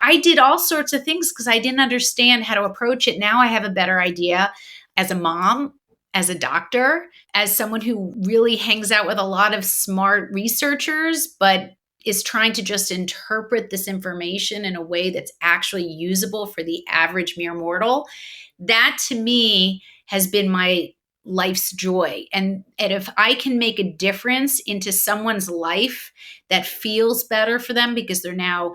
I did all sorts of things because I didn't understand how to approach it. Now I have a better idea as a mom, as a doctor, as someone who really hangs out with a lot of smart researchers, but is trying to just interpret this information in a way that's actually usable for the average mere mortal. That to me has been my life's joy. And if I can make a difference into someone's life that feels better for them because they're now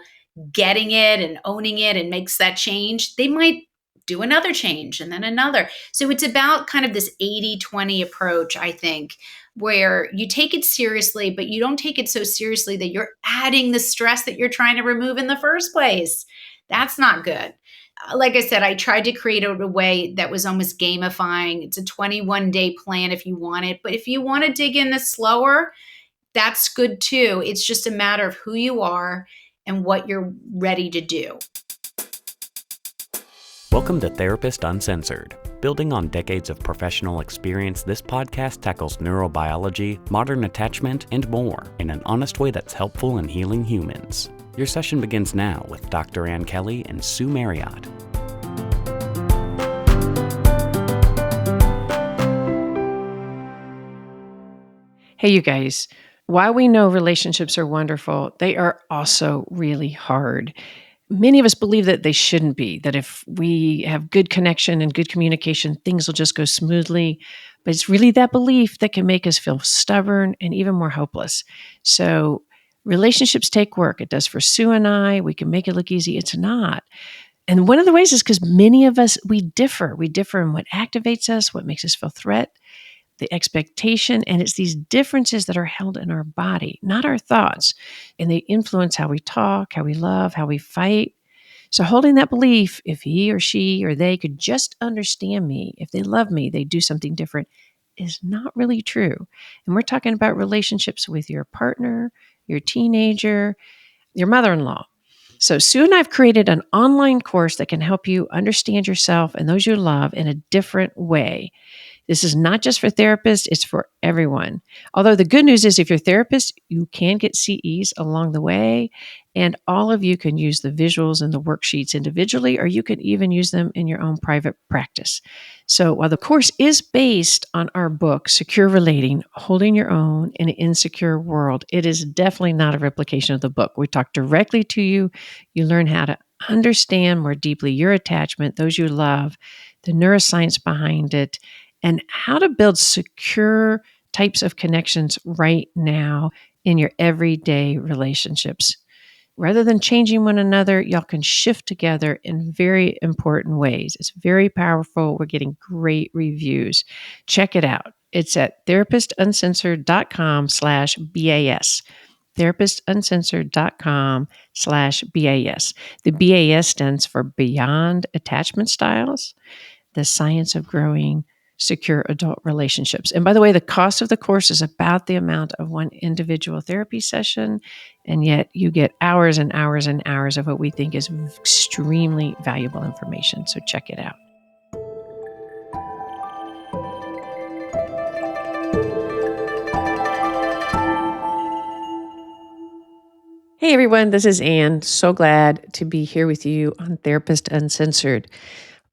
getting it and owning it and makes that change, they might do another change and then another. So it's about kind of this 80-20 approach, I think, where you take it seriously, but you don't take it so seriously that you're adding the stress that you're trying to remove in the first place. That's not good. Like I said, I tried to create it a way that was almost gamifying. It's a 21-day plan if you want it. But if you want to dig in this slower, that's good too. It's just a matter of who you are and what you're ready to do. Welcome to Therapist Uncensored. Building on decades of professional experience, this podcast tackles neurobiology, modern attachment, and more in an honest way that's helpful in healing humans. Your session begins now with Dr. Ann Kelley and Sue Marriott. Hey, you guys. While we know relationships are wonderful, they are also really hard. Many of us believe that they shouldn't be, that if we have good connection and good communication, things will just go smoothly. But it's really that belief that can make us feel stubborn and even more hopeless. So relationships take work. It does for Sue and I. We can make it look easy. It's not. And one of the ways is because many of us, we differ. We differ in what activates us, what makes us feel threat, the expectation, and it's these differences that are held in our body, not our thoughts. And they influence how we talk, how we love, how we fight. So holding that belief, if he or she or they could just understand me, if they love me, they do something different, is not really true. And we're talking about relationships with your partner, your teenager, your mother-in-law. So Sue and I have created an online course that can help you understand yourself and those you love in a different way. This is not just for therapists, it's for everyone. Although the good news is if you're a therapist, you can get CEs along the way, and all of you can use the visuals and the worksheets individually, or you can even use them in your own private practice. So while the course is based on our book, Secure Relating, Holding Your Own in an Insecure World, it is definitely not a replication of the book. We talk directly to you. You learn how to understand more deeply your attachment, those you love, the neuroscience behind it, and how to build secure types of connections right now in your everyday relationships. Rather than changing one another, y'all can shift together in very important ways. It's very powerful. We're getting great reviews. Check it out. It's at therapistuncensored.com/BAS. therapistuncensored.com/BAS. The BAS stands for Beyond Attachment Styles, the Science of Growing Secure Adult Relationships. And by the way, the cost of the course is about the amount of one individual therapy session, and yet you get hours and hours and hours of what we think is extremely valuable information. So check it out. Hey everyone, this is Ann. So glad to be here with you on Therapist Uncensored.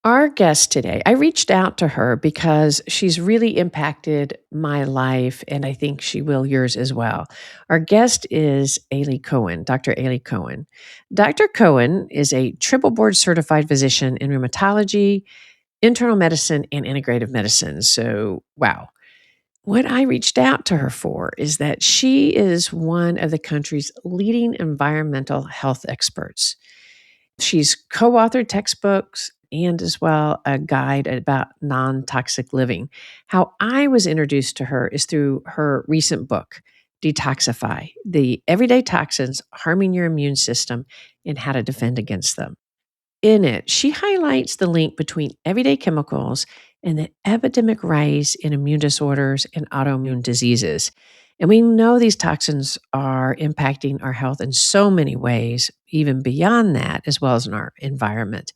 Our guest today, I reached out to her because she's really impacted my life, and I think she will yours as well. Our guest is Aly Cohen, Dr. Aly Cohen. Dr. Cohen is a triple board certified physician in rheumatology, internal medicine, and integrative medicine. So, wow. What I reached out to her for is that she is one of the country's leading environmental health experts. She's co-authored textbooks and as well a guide about non-toxic living. How I was introduced to her is through her recent book, Detoxify, the everyday toxins harming your immune system and how to defend against them. In it, she highlights the link between everyday chemicals and the epidemic rise in immune disorders and autoimmune diseases. And we know these toxins are impacting our health in so many ways, even beyond that, as well as in our environment.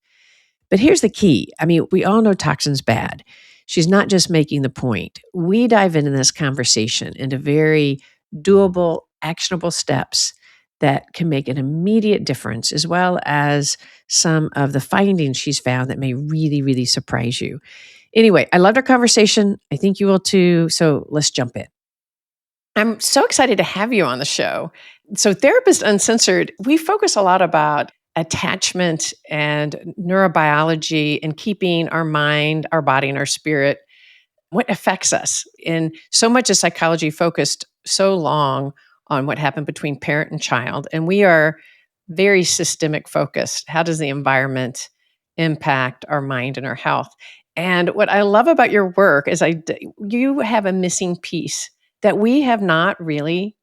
But here's the key. I mean, we all know toxins bad. She's not just making the point. We dive into this conversation into very doable, actionable steps that can make an immediate difference, as well as some of the findings she's found that may really, really surprise you. Anyway, I loved our conversation. I think you will too. So let's jump in. I'm so excited to have you on the show. So, Therapist Uncensored, we focus a lot about attachment and neurobiology and keeping our mind, our body, and our spirit, what affects us. And so much of psychology focused so long on what happened between parent and child. And we are very systemic focused. How does the environment impact our mind and our health? And what I love about your work is you have a missing piece that we have not really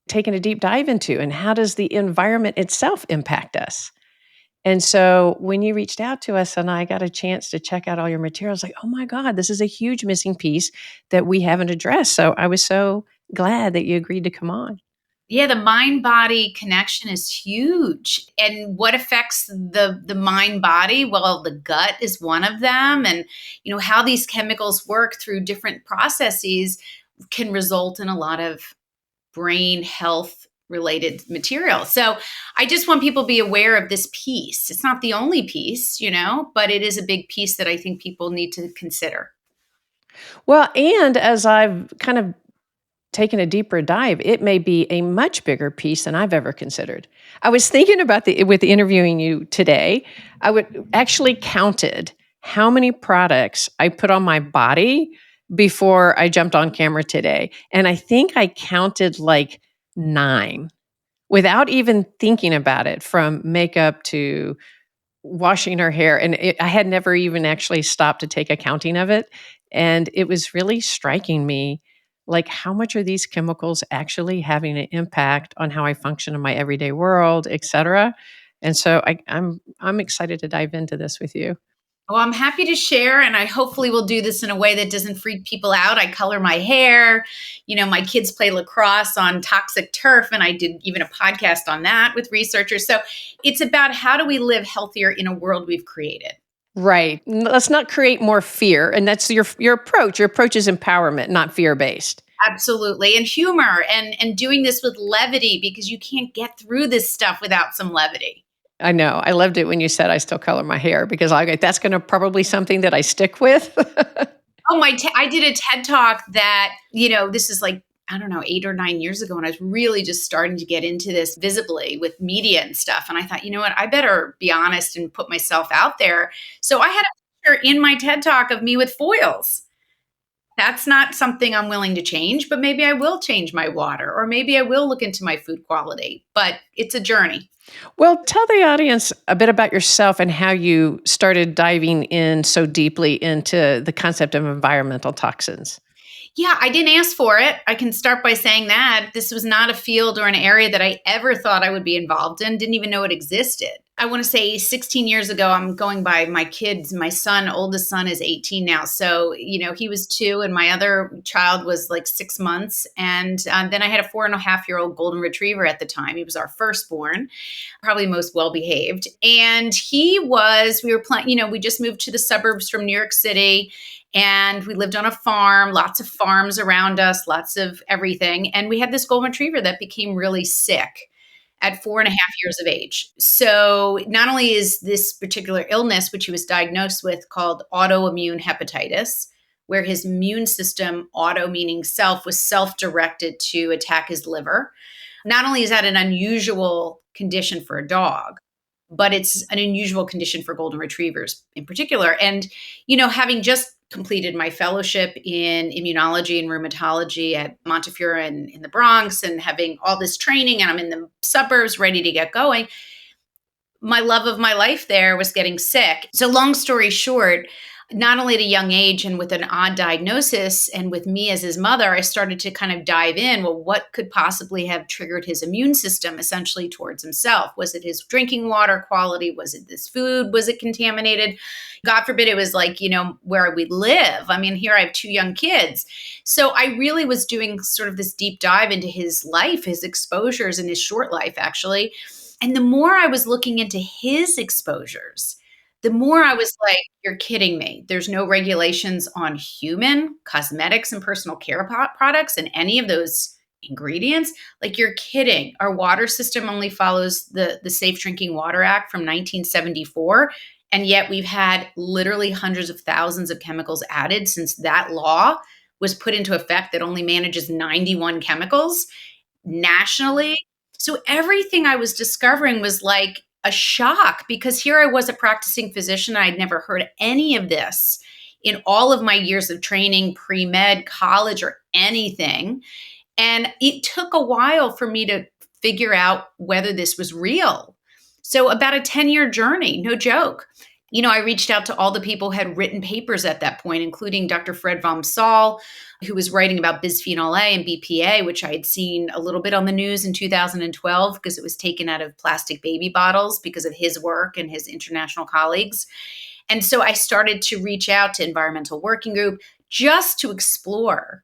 taken a deep dive into. And how does the environment itself impact us? And so when you reached out to us and I got a chance to check out all your materials, like, oh my God, this is a huge missing piece that we haven't addressed. So I was so glad that you agreed to come on. Yeah, the mind body connection is huge. And what affects the mind body? Well, the gut is one of them, and how these chemicals work through different processes can result in a lot of brain health related material. So I just want people to be aware of this piece. It's not the only piece, but it is a big piece that I think people need to consider. Well, and as I've kind of taken a deeper dive, it may be a much bigger piece than I've ever considered. I was thinking about with interviewing you today, I would actually counted how many products I put on my body before I jumped on camera today. And I think I counted like 9 without even thinking about it, from makeup to washing her hair. And I had never even actually stopped to take accounting of it. And it was really striking me, like, how much are these chemicals actually having an impact on how I function in my everyday world, et cetera. And so I'm excited to dive into this with you. Well, I'm happy to share, and I hopefully will do this in a way that doesn't freak people out. I color my hair. My kids play lacrosse on toxic turf, and I did even a podcast on that with researchers. So it's about how do we live healthier in a world we've created. Right. Let's not create more fear. And that's your approach. Your approach is empowerment, not fear-based. Absolutely. And humor and doing this with levity, because you can't get through this stuff without some levity. I know. I loved it when you said I still color my hair, because that's going to probably something that I stick with. I did a TED talk that, this is like, I don't know, 8 or 9 years ago, and I was really just starting to get into this visibly with media and stuff. And I thought, you know what, I better be honest and put myself out there. So I had a picture in my TED talk of me with foils. That's not something I'm willing to change, but maybe I will change my water, or maybe I will look into my food quality, but it's a journey. Well, tell the audience a bit about yourself and how you started diving in so deeply into the concept of environmental toxins. Yeah, I didn't ask for it. I can start by saying that this was not a field or an area that I ever thought I would be involved in, didn't even know it existed. I want to say 16 years ago, I'm going by my kids. My oldest son is 18 now. So, he was 2 and my other child was like 6 months. And then I had a 4.5-year-old golden retriever at the time. He was our firstborn, probably most well-behaved. And we were playing, we just moved to the suburbs from New York City. And we lived on a farm, lots of farms around us, lots of everything. And we had this golden retriever that became really sick at 4.5 years of age. So not only is this particular illness, which he was diagnosed with, called autoimmune hepatitis, where his immune system, auto meaning self, was self-directed to attack his liver. Not only is that an unusual condition for a dog, but it's an unusual condition for golden retrievers in particular. And, having just completed my fellowship in immunology and rheumatology at Montefiore in the Bronx, and having all this training, and I'm in the suburbs ready to get going, my love of my life there was getting sick. So long story short, not only at a young age and with an odd diagnosis, and with me as his mother, I started to kind of dive in. Well, what could possibly have triggered his immune system essentially towards himself? Was it his drinking water quality? Was it this food? Was it contaminated? God forbid it was like, where we live. I mean, here I have 2 young kids. So I really was doing sort of this deep dive into his life, his exposures in his short life, actually. And the more I was looking into his exposures, the more I was like, you're kidding me. There's no regulations on human cosmetics and personal care products in any of those ingredients. Like, you're kidding. Our water system only follows the Safe Drinking Water Act from 1974. And yet we've had literally hundreds of thousands of chemicals added since that law was put into effect that only manages 91 chemicals nationally. So everything I was discovering was like a shock, because here I was, a practicing physician. I'd never heard any of this in all of my years of training, pre-med, college, or anything. And it took a while for me to figure out whether this was real. So about a 10-year journey, no joke. I reached out to all the people who had written papers at that point, including Dr. Fred Vom Saal, who was writing about bisphenol A and BPA, which I had seen a little bit on the news in 2012 because it was taken out of plastic baby bottles because of his work and his international colleagues. And so I started to reach out to Environmental Working Group just to explore,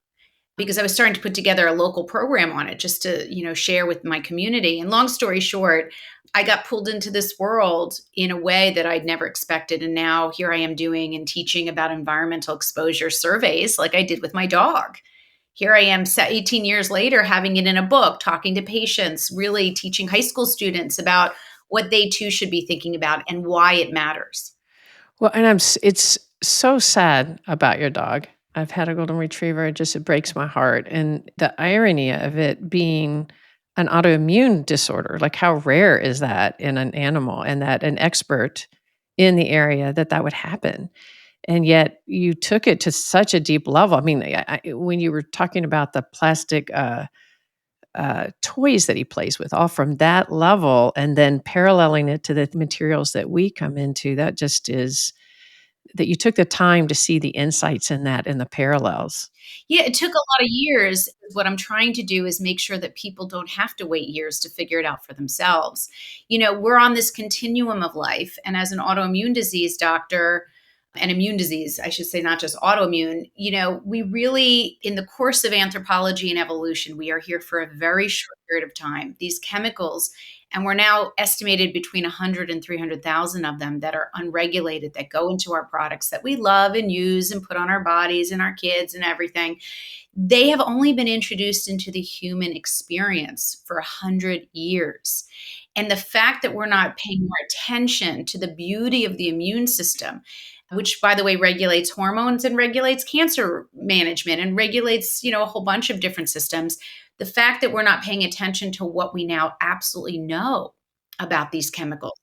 because I was starting to put together a local program on it just to, share with my community. And long story short, I got pulled into this world in a way that I'd never expected. And now here I am doing and teaching about environmental exposure surveys like I did with my dog. Here I am 18 years later, having it in a book, talking to patients, really teaching high school students about what they too should be thinking about and why it matters. Well, and it's so sad about your dog. I've had a golden retriever. It breaks my heart. And the irony of it being an autoimmune disorder, like how rare is that in an animal, and that an expert in the area that would happen. And yet you took it to such a deep level. I mean, when you were talking about the plastic toys that he plays with, all from that level, and then paralleling it to the materials that we come into, that just is that you took the time to see the insights in that and the parallels. Yeah, it took a lot of years. What I'm trying to do is make sure that people don't have to wait years to figure it out for themselves. We're on this continuum of life. And as an autoimmune disease doctor, an immune disease, I should say, not just autoimmune, we really, in the course of anthropology and evolution, we are here for a very short period of time. These chemicals, and we're now estimated between 100 and 300,000 of them that are unregulated, that go into our products that we love and use and put on our bodies and our kids and everything. They have only been introduced into the human experience for 100 years. And the fact that we're not paying more attention to the beauty of the immune system, which, by the way, regulates hormones and regulates cancer management and regulates, a whole bunch of different systems. The fact that we're not paying attention to what we now absolutely know about these chemicals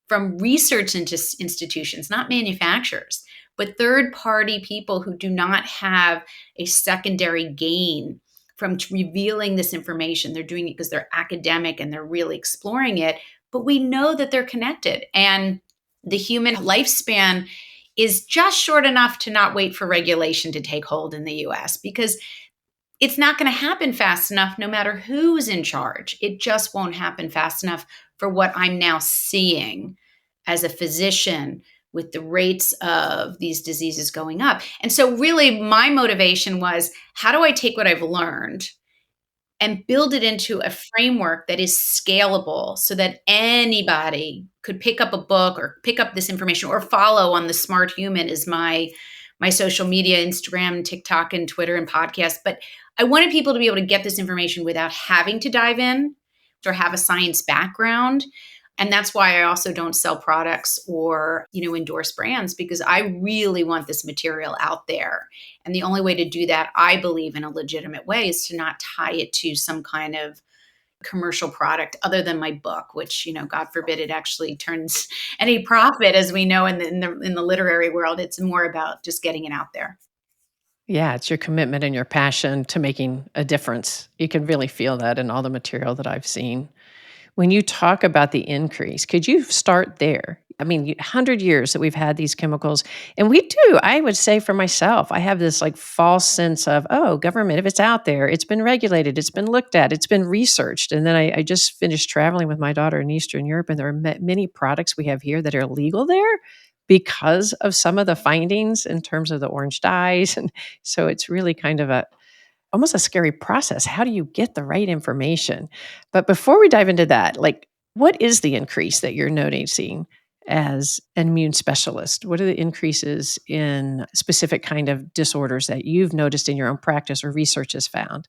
from research institutions, not manufacturers, but third-party people who do not have a secondary gain from revealing this information. They're doing it because they're academic and they're really exploring it, but we know that they're connected. And the human lifespan is just short enough to not wait for regulation to take hold in the US, because it's not going to happen fast enough no matter who's in charge. It just won't happen fast enough for what I'm now seeing as a physician with the rates of these diseases going up. And so really my motivation was, how do I take what I've learned and build it into a framework that is scalable so that anybody could pick up a book or pick up this information or follow on The Smart Human is my social media, Instagram, TikTok, and Twitter and podcast. But I wanted people to be able to get this information without having to dive in or have a science background. And that's why I also don't sell products or, endorse brands, because I really want this material out there. And the only way to do that, I believe, in a legitimate way, is to not tie it to some kind of commercial product other than my book, which, God forbid it actually turns any profit, as we know in the literary world. It's more about just getting it out there. Yeah, it's your commitment and your passion to making a difference. You can really feel that in all the material that I've seen. When you talk about the increase, could you start there? I mean, 100 years that we've had these chemicals, and we do, I would say for myself, I have this like false sense of, oh, government, if it's out there, it's been regulated, it's been looked at, it's been researched. And then I just finished traveling with my daughter in Eastern Europe, and there are many products we have here that are legal there because of some of the findings in terms of the orange dyes. And so it's really kind of almost a scary process. How do you get the right information? But before we dive into that, like, what is the increase that you're noticing as an immune specialist? What are the increases in specific kind of disorders that you've noticed in your own practice or research has found?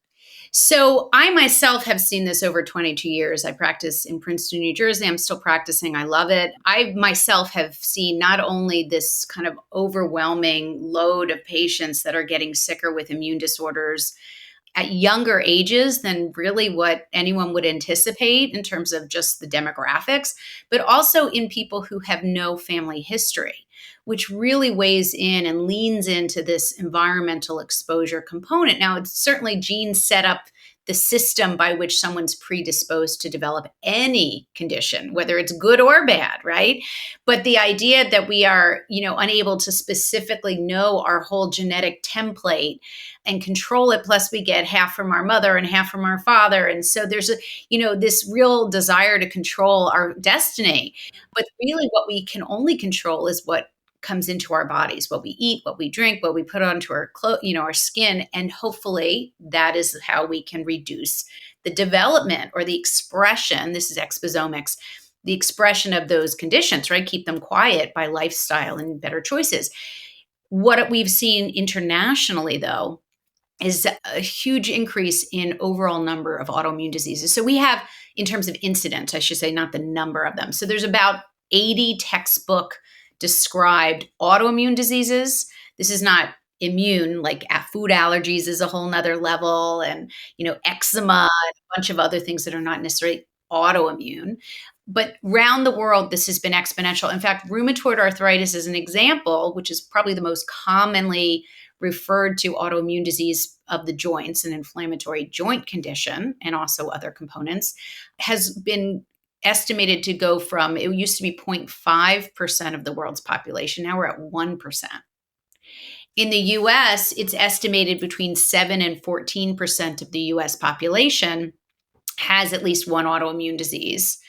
So I myself have seen this over 22 years. I practice in Princeton, New Jersey. I'm still practicing. I love it. I myself have seen not only this kind of overwhelming load of patients that are getting sicker with immune disorders at younger ages than really what anyone would anticipate in terms of just the demographics, but also in people who have no family history, which really weighs in and leans into this environmental exposure component. Now, it's certainly genes set up the system by which someone's predisposed to develop any condition, whether it's good or bad, right? But the idea that we are, unable to specifically know our whole genetic template and control it, plus we get half from our mother and half from our father, and so there's this real desire to control our destiny. But really what we can only control is what comes into our bodies, what we eat, what we drink, what we put onto our our skin, and hopefully that is how we can reduce the development or the expression. This is exposomics, the expression of those conditions, right? Keep them quiet by lifestyle and better choices. What we've seen internationally, though, is a huge increase in overall number of autoimmune diseases. So we have, in terms of incidence, I should say, not the number of them. So there's about 80 textbook described autoimmune diseases. This is not immune, like food allergies is a whole nother level, and eczema and a bunch of other things that are not necessarily autoimmune. But around the world, this has been exponential. In fact, rheumatoid arthritis is an example, which is probably the most commonly referred to autoimmune disease of the joints, an inflammatory joint condition, and also other components, has been estimated to go from, it used to be 0.5% of the world's population. Now we're at 1%. In the US, it's estimated between 7 and 14% of the US population has at least one autoimmune disease.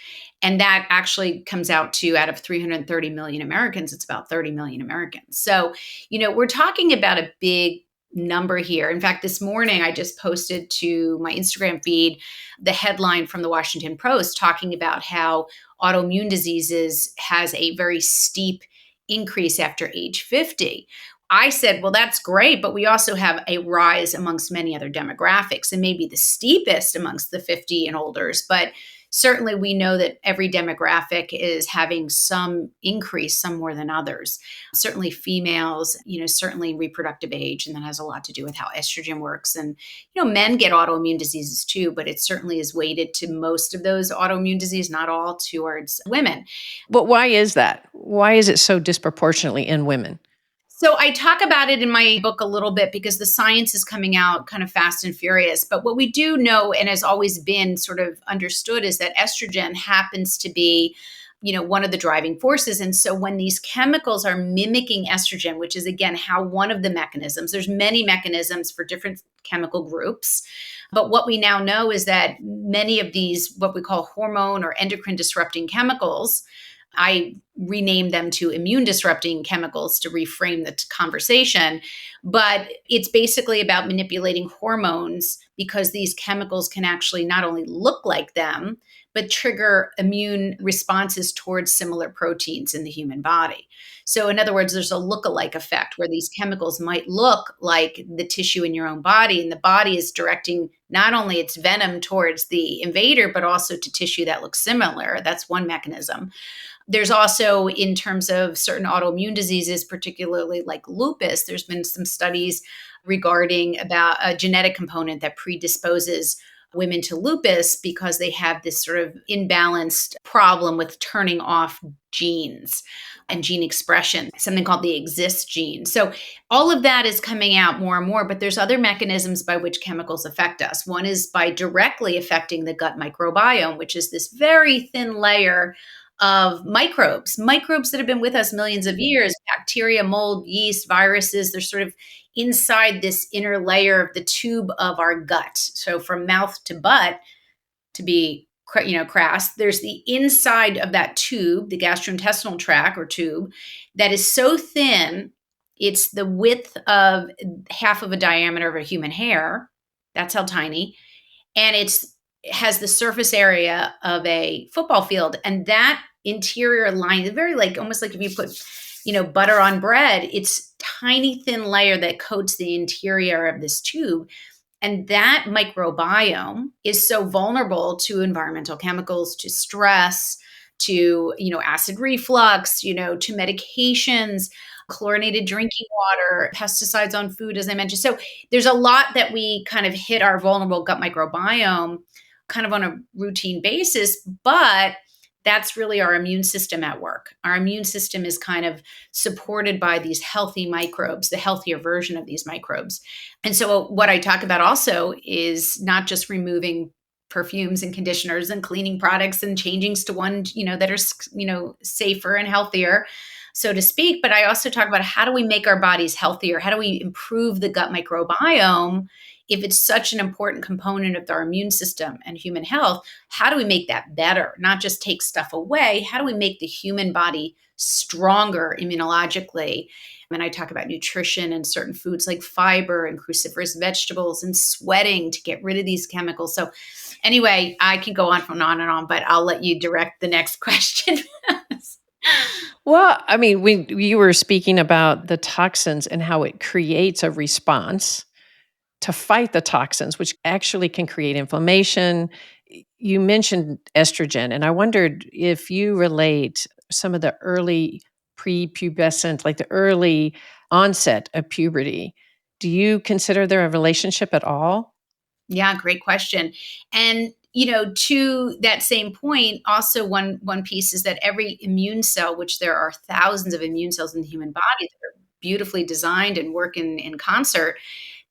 And that actually comes out of 330 million Americans, it's about 30 million Americans. So, we're talking about a big number here. In fact, this morning I just posted to my Instagram feed the headline from the Washington Post talking about how autoimmune diseases has a very steep increase after age 50. I said, well, that's great, but we also have a rise amongst many other demographics, and maybe the steepest amongst the 50 and olders. But certainly we know that every demographic is having some increase, some more than others. Certainly females, certainly reproductive age, and that has a lot to do with how estrogen works. And, men get autoimmune diseases too, but it certainly is weighted to most of those autoimmune disease, not all, towards women. But why is that? Why is it so disproportionately in women? So I talk about it in my book a little bit because the science is coming out kind of fast and furious. But what we do know, and has always been sort of understood, is that estrogen happens to be, one of the driving forces. And so when these chemicals are mimicking estrogen, which is again how one of the mechanisms, there's many mechanisms for different chemical groups. But what we now know is that many of these, what we call hormone or endocrine disrupting chemicals, I renamed them to immune disrupting chemicals to reframe the conversation. But it's basically about manipulating hormones because these chemicals can actually not only look like them, but trigger immune responses towards similar proteins in the human body. So in other words, there's a look-alike effect where these chemicals might look like the tissue in your own body, and the body is directing not only its venom towards the invader, but also to tissue that looks similar. That's one mechanism. There's also, in terms of certain autoimmune diseases, particularly like lupus, there's been some studies regarding about a genetic component that predisposes women to lupus because they have this sort of imbalanced problem with turning off genes and gene expression, something called the exist gene. So all of that is coming out more and more, but there's other mechanisms by which chemicals affect us. One is by directly affecting the gut microbiome, which is this very thin layer of microbes that have been with us millions of years, bacteria, mold, yeast, viruses. They're sort of inside this inner layer of the tube of our gut. So from mouth to butt, to be crass, there's the inside of that tube, the gastrointestinal tract or tube, that is so thin, it's the width of half of a diameter of a human hair. That's how tiny. And it has the surface area of a football field. And that interior line is very almost like if you put, butter on bread, it's tiny thin layer that coats the interior of this tube. And that microbiome is so vulnerable to environmental chemicals, to stress, to, acid reflux, to medications, chlorinated drinking water, pesticides on food, as I mentioned. So there's a lot that we kind of hit our vulnerable gut microbiome kind of on a routine basis, but that's really our immune system at work. Our immune system is kind of supported by these healthy microbes, the healthier version of these microbes. And so, what I talk about also is not just removing perfumes and conditioners and cleaning products and changing to one, that are, safer and healthier, so to speak. But I also talk about how do we make our bodies healthier? How do we improve the gut microbiome? If it's such an important component of our immune system and human health, how do we make that better? Not just take stuff away. How do we make the human body stronger immunologically? And I talk about nutrition and certain foods like fiber and cruciferous vegetables and sweating to get rid of these chemicals. So anyway, I can go on and on, but I'll let you direct the next question. Well, I mean, when you were speaking about the toxins and how it creates a response to fight the toxins, which actually can create inflammation. You mentioned estrogen, and I wondered if you relate some of the early prepubescent, like the early onset of puberty. Do you consider there a relationship at all? Yeah, great question. And to that same point, also one piece is that every immune cell, which there are thousands of immune cells in the human body that are beautifully designed and work in concert,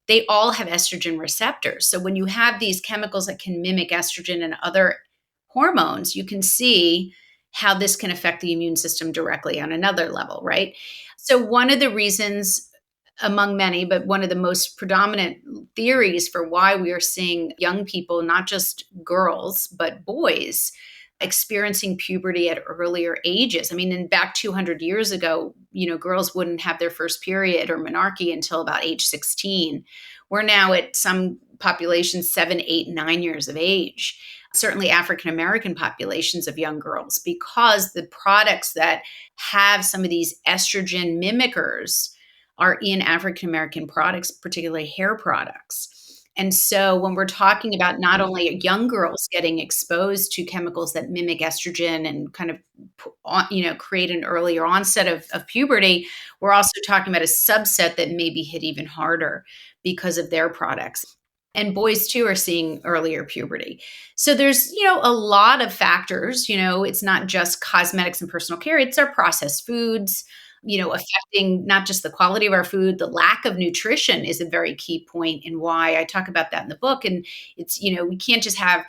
they all have estrogen receptors. So when you have these chemicals that can mimic estrogen and other hormones, you can see how this can affect the immune system directly on another level, right? So one of the reasons, among many, but one of the most predominant theories for why we are seeing young people, not just girls, but boys, experiencing puberty at earlier ages. I mean, in back 200 years ago, girls wouldn't have their first period or menarche until about age 16. We're now at some populations 7, 8, 9 years of age. Certainly African American populations of young girls, because the products that have some of these estrogen mimickers are in African American products, particularly hair products. And so when we're talking about not only young girls getting exposed to chemicals that mimic estrogen and kind of, create an earlier onset of puberty, we're also talking about a subset that may be hit even harder because of their products. And boys too are seeing earlier puberty. So there's, a lot of factors. It's not just cosmetics and personal care, it's our processed foods, affecting not just the quality of our food. The lack of nutrition is a very key point in why I talk about that in the book. And it's, we can't just have,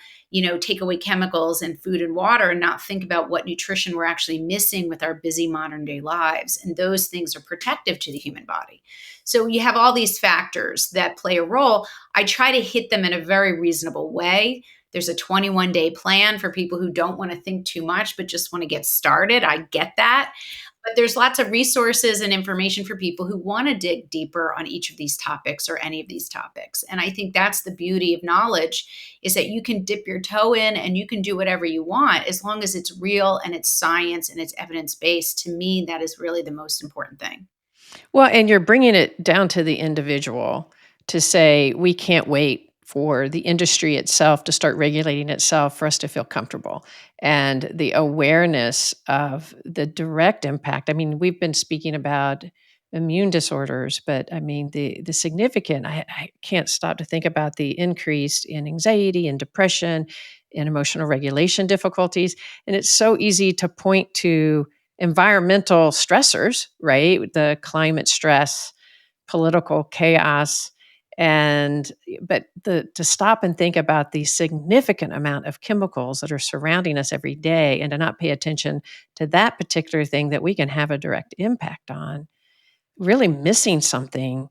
take away chemicals and food and water and not think about what nutrition we're actually missing with our busy modern day lives. And those things are protective to the human body. So you have all these factors that play a role. I try to hit them in a very reasonable way. There's a 21-day plan for people who don't want to think too much, but just want to get started. I get that. But there's lots of resources and information for people who want to dig deeper on each of these topics or any of these topics. And I think that's the beauty of knowledge, is that you can dip your toe in and you can do whatever you want as long as it's real and it's science and it's evidence-based. To me, that is really the most important thing. Well, and you're bringing it down to the individual to say, we can't wait for the industry itself to start regulating itself for us to feel comfortable. And the awareness of the direct impact. I mean, we've been speaking about immune disorders, but I mean, the significant, I can't stop to think about the increase in anxiety and depression and emotional regulation difficulties. And it's so easy to point to environmental stressors, right? The climate stress, political chaos, but to stop and think about the significant amount of chemicals that are surrounding us every day and to not pay attention to that particular thing that we can have a direct impact on, really missing something.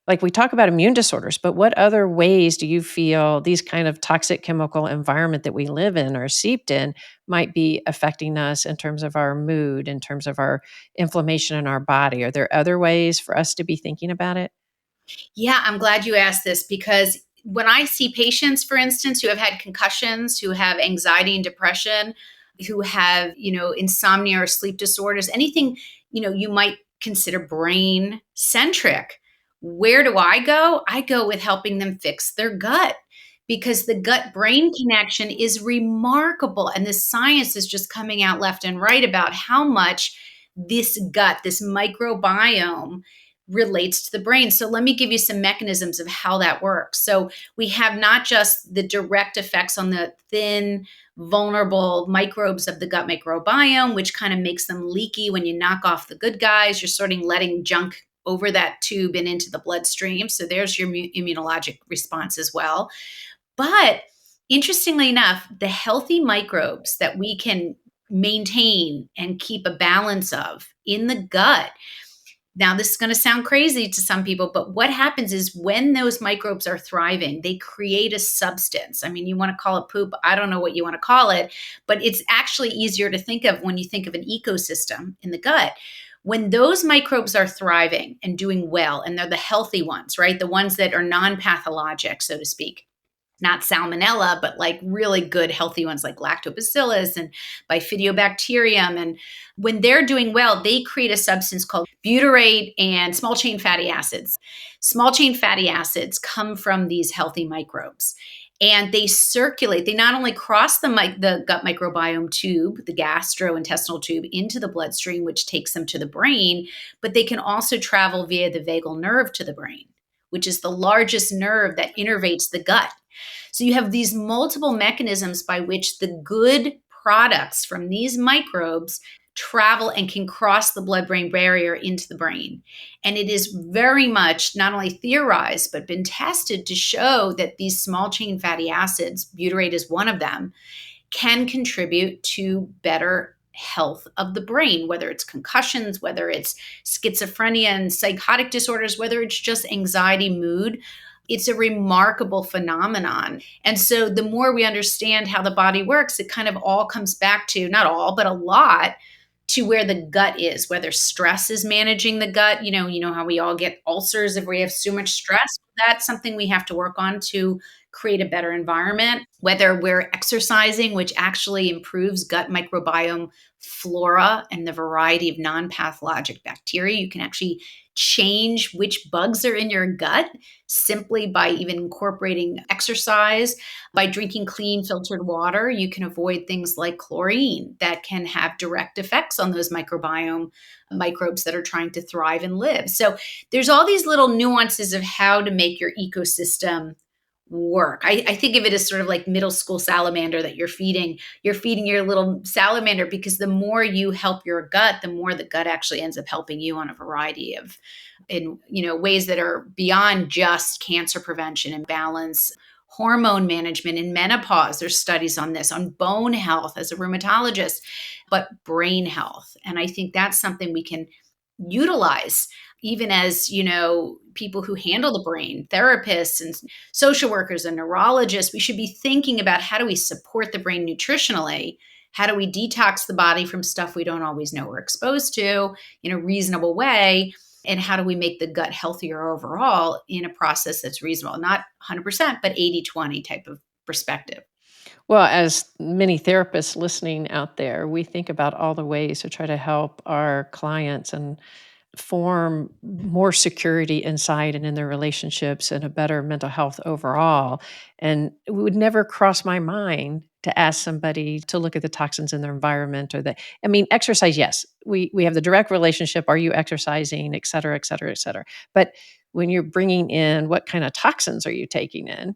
Like, we talk about immune disorders, but what other ways do you feel these kind of toxic chemical environment that we live in or seeped in might be affecting us in terms of our mood, in terms of our inflammation in our body? Are there other ways for us to be thinking about it? Yeah, I'm glad you asked this, because when I see patients, for instance, who have had concussions, who have anxiety and depression, who have, insomnia or sleep disorders, anything, you might consider brain centric, Where do I go? I go with helping them fix their gut because the gut brain connection is remarkable. And the science is just coming out left and right about how much this gut, this microbiome, relates to the brain. So let me give you some mechanisms of how that works. So we have not just the direct effects on the thin, vulnerable microbes of the gut microbiome, which kind of makes them leaky when you knock off the good guys. You're sort of letting junk over that tube and into the bloodstream. So there's your immunologic response as well. But interestingly enough, the healthy microbes that we can maintain and keep a balance of in the gut. Now, this is going to sound crazy to some people, but what happens is when those microbes are thriving, they create a substance. I mean, you want to call it poop. I don't know what you want to call it, but it's actually easier to think of when you think of an ecosystem in the gut. When those microbes are thriving and doing well, and they're the healthy ones, right? The ones that are non-pathologic, so to speak, not salmonella, but like really good healthy ones like lactobacillus and bifidobacterium. And when they're doing well, they create a substance called butyrate and small chain fatty acids. Small chain fatty acids come from these healthy microbes. And they circulate. They not only cross the gut microbiome tube, the gastrointestinal tube, into the bloodstream, which takes them to the brain, but they can also travel via the vagal nerve to the brain, which is the largest nerve that innervates the gut. So you have these multiple mechanisms by which the good products from these microbes travel and can cross the blood-brain barrier into the brain. And it is very much not only theorized, but been tested to show that these small chain fatty acids, butyrate is one of them, can contribute to better health of the brain, whether it's concussions, whether it's schizophrenia and psychotic disorders, whether it's just anxiety, mood. It's a remarkable phenomenon. And so the more we understand how the body works, it kind of all comes back to, not all, but a lot, to where the gut is, whether stress is managing the gut. You know how we all get ulcers if we have so much stress. That's something we have to work on to create a better environment, whether we're exercising, which actually improves gut microbiome flora and the variety of non-pathologic bacteria. You can actually change which bugs are in your gut simply by even incorporating exercise. By drinking clean filtered water, you can avoid things like chlorine that can have direct effects on those microbiome microbes that are trying to thrive and live. So there's all these little nuances of how to make your ecosystem work. I think of it as sort of like middle school salamander that you're feeding. You're feeding your little salamander because the more you help your gut, the more the gut actually ends up helping you on a variety of ways that are beyond just cancer prevention and balance, hormone management in menopause. There's studies on this, on bone health as a rheumatologist, but brain health. And I think that's something we can utilize even as, people who handle the brain, therapists and social workers and neurologists. We should be thinking about how do we support the brain nutritionally? How do we detox the body from stuff we don't always know we're exposed to in a reasonable way? And how do we make the gut healthier overall in a process that's reasonable? Not 100%, but 80-20 type of perspective. Well, as many therapists listening out there, we think about all the ways to try to help our clients and form more security inside and in their relationships and a better mental health overall. And it would never cross my mind to ask somebody to look at the toxins in their environment exercise, yes, we have the direct relationship. Are you exercising, et cetera, et cetera, et cetera. But when you're bringing in what kind of toxins are you taking in?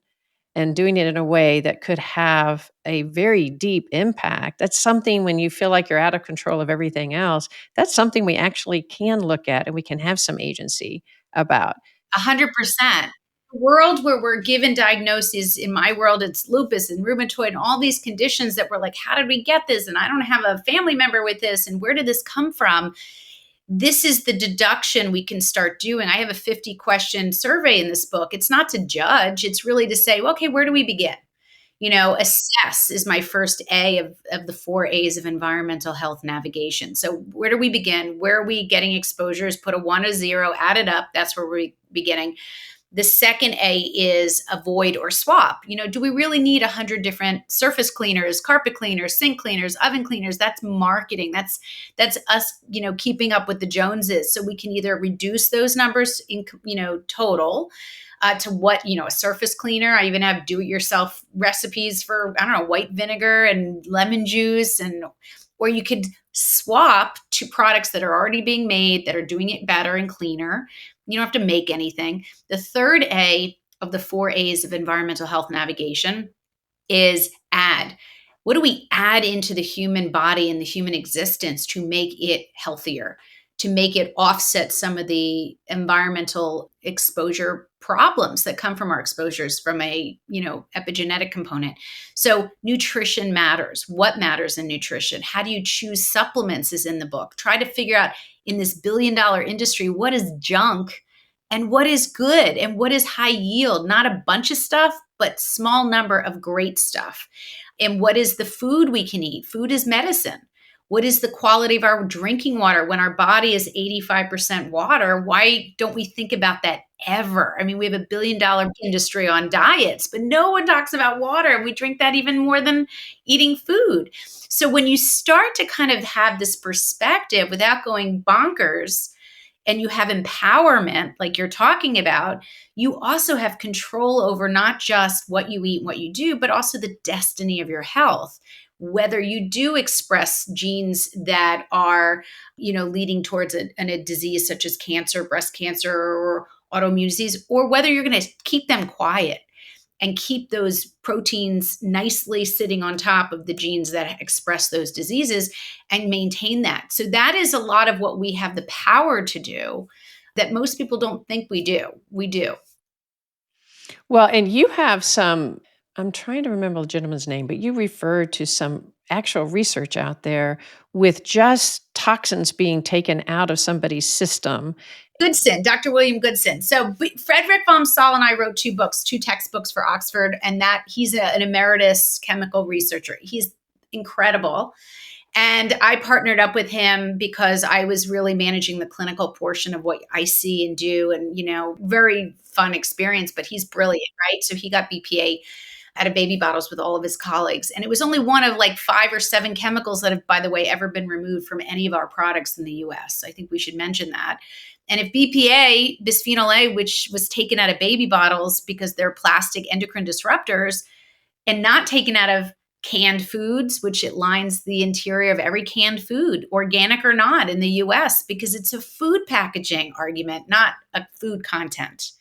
And doing it in a way that could have a very deep impact. That's something when you feel like you're out of control of everything else, that's something we actually can look at and we can have some agency about. 100%. The world where we're given diagnoses, in my world, it's lupus and rheumatoid and all these conditions that we're like, how did we get this? And I don't have a family member with this. And where did this come from? This is the deduction we can start doing. I have a 50-question survey in this book. It's not to judge. It's really to say, well, okay, where do we begin? Assess is my first A of the 4 A's of environmental health navigation. So where do we begin? Where are we getting exposures? Put a 1, a 0, add it up. That's where we're beginning. The second A is avoid or swap. Do we really need 100 different surface cleaners, carpet cleaners, sink cleaners, oven cleaners? That's marketing. That's us, keeping up with the Joneses. So we can either reduce those numbers in, total to what, a surface cleaner. I even have do-it-yourself recipes for, I don't know, white vinegar and lemon juice, or you could swap to products that are already being made that are doing it better and cleaner. You don't have to make anything. The third A of the 4 A's of environmental health navigation is add. What do we add into the human body and the human existence to make it healthier, to make it offset some of the environmental exposure problems that come from our exposures from a, epigenetic component? So nutrition matters. What matters in nutrition? How do you choose supplements is in the book. Try to figure out in this billion-dollar industry, what is junk and what is good and what is high yield, not a bunch of stuff, but small number of great stuff. And what is the food we can eat? Food is medicine. What is the quality of our drinking water when our body is 85% water? Why don't we think about that ever? I mean, we have $1 billion industry on diets, but no one talks about water. And we drink that even more than eating food. So when you start to kind of have this perspective without going bonkers, and you have empowerment like you're talking about, you also have control over not just what you eat and what you do, but also the destiny of your health. Whether you do express genes that are, leading towards a disease such as cancer, breast cancer, or autoimmune disease, or whether you're going to keep them quiet and keep those proteins nicely sitting on top of the genes that express those diseases and maintain that. So that is a lot of what we have the power to do that most people don't think we do. We do. Well, and you have some, I'm trying to remember the gentleman's name, but you referred to some actual research out there with just toxins being taken out of somebody's system. Goodson, Dr. William Goodson. So Frederick von Saal and I wrote 2 books, 2 textbooks for Oxford, and that he's an emeritus chemical researcher. He's incredible. And I partnered up with him because I was really managing the clinical portion of what I see and do, and, very fun experience, but he's brilliant, right? So he got BPA out of baby bottles with all of his colleagues. And it was only one of like 5 or 7 chemicals that have, by the way, ever been removed from any of our products in the US. I think we should mention that. And if BPA, bisphenol A, which was taken out of baby bottles because they're plastic endocrine disruptors, and not taken out of canned foods, which it lines the interior of every canned food, organic or not, in the US, because it's a food packaging argument, not a food content.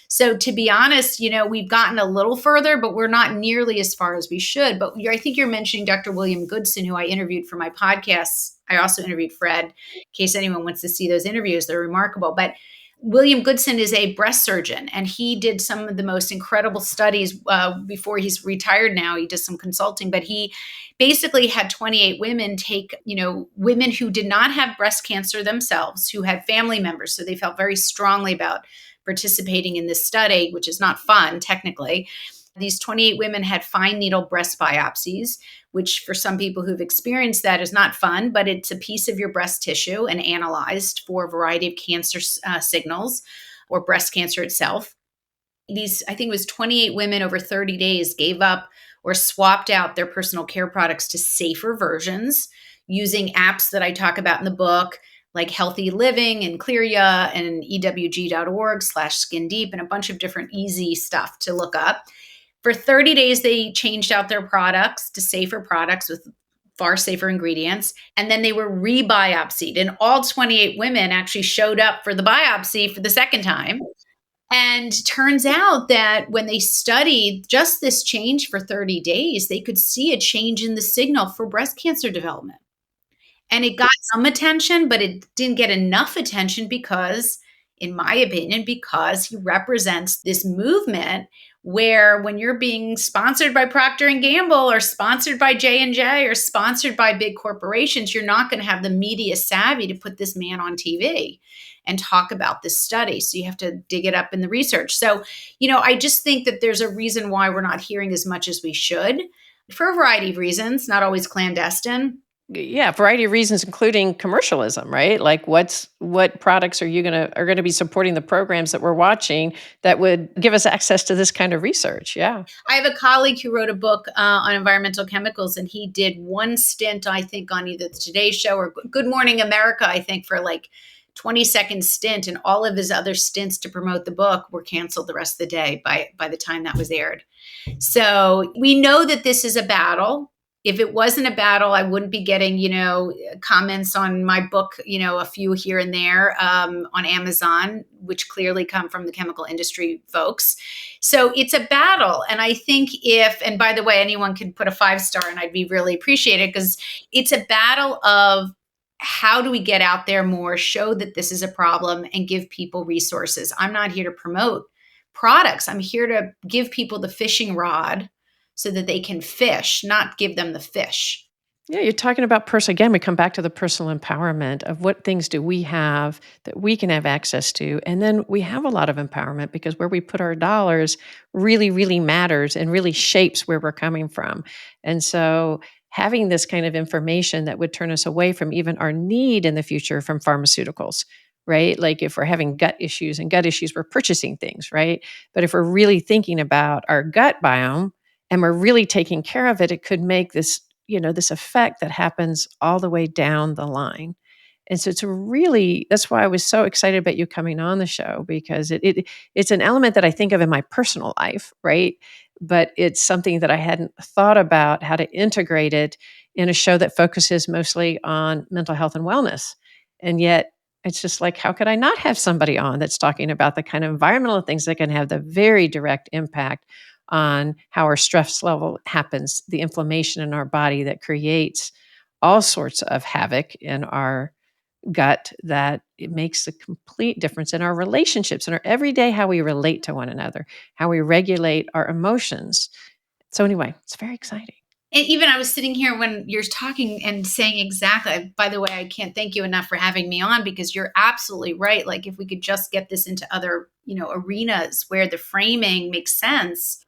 So to be honest, we've gotten a little further, but we're not nearly as far as we should. But I think you're mentioning Dr. William Goodson, who I interviewed for my podcasts. I also interviewed Fred, in case anyone wants to see those interviews. They're remarkable. But William Goodson is a breast surgeon, and he did some of the most incredible studies before he's retired now. He does some consulting, but he basically had 28 women take, women who did not have breast cancer themselves, who had family members. So they felt very strongly about participating in this study, which is not fun technically. These 28 women had fine needle breast biopsies, which for some people who've experienced that is not fun, but it's a piece of your breast tissue and analyzed for a variety of cancer signals or breast cancer itself. I think it was 28 women over 30 days gave up or swapped out their personal care products to safer versions using apps that I talk about in the book, like Healthy Living and Clearia and ewg.org/skin deep, and a bunch of different easy stuff to look up. For 30 days, they changed out their products to safer products with far safer ingredients. And then they were re-biopsied. And all 28 women actually showed up for the biopsy for the second time. And turns out that when they studied just this change for 30 days, they could see a change in the signal for breast cancer development. And it got some attention, but it didn't get enough attention because, in my opinion, because he represents this movement where when you're being sponsored by Procter & Gamble or sponsored by J&J or sponsored by big corporations, you're not going to have the media savvy to put this man on TV and talk about this study. So you have to dig it up in the research. So, I just think that there's a reason why we're not hearing as much as we should for a variety of reasons, not always clandestine. Yeah, a variety of reasons, including commercialism, right? Like what products are gonna be supporting the programs that we're watching that would give us access to this kind of research? Yeah. I have a colleague who wrote a book on environmental chemicals, and he did one stint, I think, on either the Today Show or Good Morning America, I think, for like 20-second stint, and all of his other stints to promote the book were canceled the rest of the day by the time that was aired. So we know that this is a battle. If it wasn't a battle, I wouldn't be getting, comments on my book, a few here and there on Amazon, which clearly come from the chemical industry folks. So it's a battle. And I think and by the way, anyone can put a 5-star and I'd be really appreciated, because it's a battle of how do we get out there more, show that this is a problem, and give people resources. I'm not here to promote products. I'm here to give people the fishing rod so that they can fish, not give them the fish. Yeah, you're talking about again, we come back to the personal empowerment of what things do we have that we can have access to. And then we have a lot of empowerment because where we put our dollars really, really matters and really shapes where we're coming from. And so having this kind of information that would turn us away from even our need in the future from pharmaceuticals, right? Like if we're having gut issues, we're purchasing things, right? But if we're really thinking about our gut biome and we're really taking care of it, it could make this effect that happens all the way down the line. And so that's why I was so excited about you coming on the show, because it's an element that I think of in my personal life, right? But it's something that I hadn't thought about how to integrate it in a show that focuses mostly on mental health and wellness. And yet it's just like, how could I not have somebody on that's talking about the kind of environmental things that can have the very direct impact on how our stress level happens, the inflammation in our body that creates all sorts of havoc in our gut, that it makes a complete difference in our relationships, in our everyday, how we relate to one another, how we regulate our emotions. So anyway, it's very exciting. And even I was sitting here when you're talking and saying exactly, by the way, I can't thank you enough for having me on, because you're absolutely right. Like if we could just get this into other, arenas where the framing makes sense,